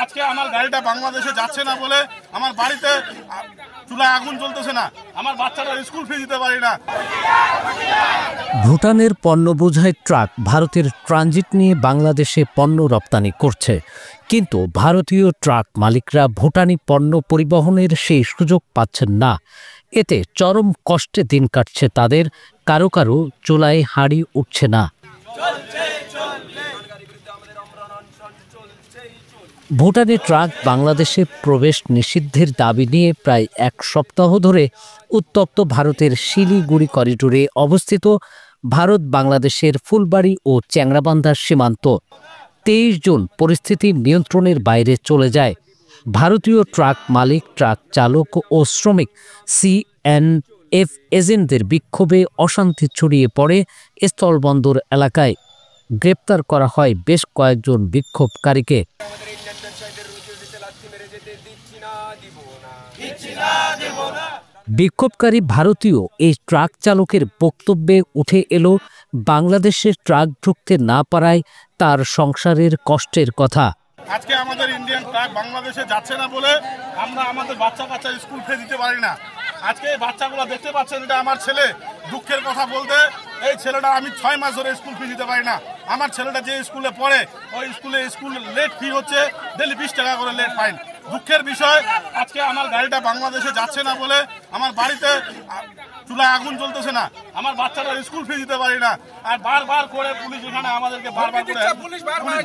আজকে আমার গাড়িটা বাংলাদেশে যাচ্ছে না বলে আমার বাড়িতে চুলায় আগুন জ্বলতেছে না, আমার বাচ্চারা স্কুল ফি দিতে পারি না। ভুটানের পণ্য বোঝাই ট্রাক ভারতের ট্রানজিট নিয়ে বাংলাদেশে পণ্য রপ্তানি করছে, কিন্তু ভারতীয় ট্রাক মালিকরা ভুটানি পণ্য পরিবহনের সেই সুযোগ পাচ্ছেন না। এতে চরম কষ্টে দিন কাটছে তাদের, কারো কারো চুলায় হাঁড়ি উঠছে না। ভুটানে ট্রাক বাংলাদেশে প্রবেশ নিষিদ্ধের দাবি নিয়ে প্রায় এক সপ্তাহ ধরে উত্তপ্ত ভারতের শিলিগুড়ি করিডোরে অবস্থিত ভারত বাংলাদেশের ফুলবাড়ি ও চ্যাংড়াবান্ধার সীমান্ত। 23 জুন পরিস্থিতি নিয়ন্ত্রণের বাইরে চলে যায়। ভারতীয় ট্রাক মালিক, ট্রাক চালক ও শ্রমিক CNF এজেন্টদের বিক্ষোভে অশান্তি ছড়িয়ে পড়ে স্থলবন্দর এলাকায়। গ্রেপ্তার করা হয় বেশ কয়েকজন বিক্ষোভকারীকে। বিক্ষোভকারী ভারতীয় এই ট্রাক চালকের বক্তব্যে উঠে এলো বাংলাদেশে ট্রাক ঢুকতে না পারায় তার সংসারের কষ্টের কথা। আজকে আমাদের ইন্ডিয়ান ট্রাক বাংলাদেশে যাচ্ছে না বলে আমরা আমাদের বাচ্চা স্কুল ফি দিতে পারি না। আজকে এই বাচ্চাগুলো দেখতে পাচ্ছেন, এটা আমার ছেলে। দুঃখের কথা বলতে, এই ছেলেটা আমি 6 মাস ধরে স্কুল ফি দিতে পারি না। আমার ছেলেটা যে স্কুলে পড়ে ওই স্কুল লেট ফি হচ্ছে ডেলি 20 টাকা করে লেট ফাইন। দুঃখের বিষয়, আজকে আমার গাড়িটা বাংলাদেশে যাচ্ছে না বলে আমার বাড়িতে চুলায় আগুন জ্বলতেছে না, আমার বাচ্চারা স্কুল ফি দিতে পারি না। আর বারবার করে পুলিশ এখানে আমাদেরকে বারবার করে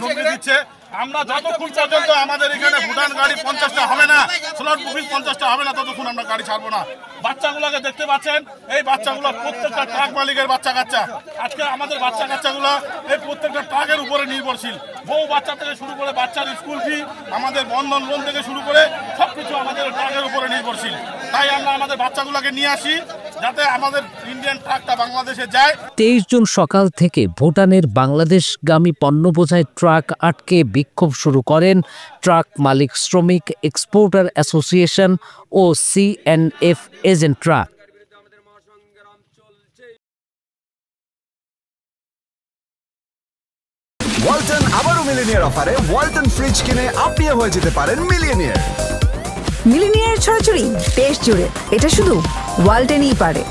ধমকি দিচ্ছে। আমরা যতক্ষণ পর্যন্ত আমাদের এখানে ভুটান গাড়ি 50টা হবে না, স্লট বুকিং 50টা হবে না, ততক্ষণ আমরা গাড়ি ছাড়বো না। বাচ্চাগুলোকে দেখতে পাচ্ছেন, এই বাচ্চাগুলো প্রত্যেকটা ট্রাক মালিকের বাচ্চা কাচ্চা। আজকে আমাদের বাচ্চা কাচ্চাগুলো এই প্রত্যেকটা ট্রাকের উপরে নির্ভরশীল। বউ বাচ্চা থেকে শুরু করে বাচ্চার স্কুল ফি, আমাদের বন্ধন লোন থেকে শুরু করে সবকিছু আমাদের ট্রাকের উপরে নির্ভরশীল। তাই আমরা আমাদের বাচ্চাগুলোকে নিয়ে আসি যাতে আমাদের ইন্ডিয়ান ট্রাকটা বাংলাদেশে যায়। 23 জুন সকাল থেকে ভুটানের বাংলাদেশগামী পণ্য বোঝাই ট্রাক আটকে বিক্ষোভ শুরু করেন ট্রাক মালিক, শ্রমিক, এক্সপোর্টার অ্যাসোসিয়েশন ও CNF এজেন্টরা। ওয়ালটন আবারও মিলিনিয়ার অফারে ওয়ালটন ফ্রিজ কিনে আপনিও হয়ে যেতে পারেন মিলিয়নিয়ার। মিলিনিয়ার ছড়াছড়ি দেশ জুড়ে, এটা শুধু ওয়ালটনই পারে।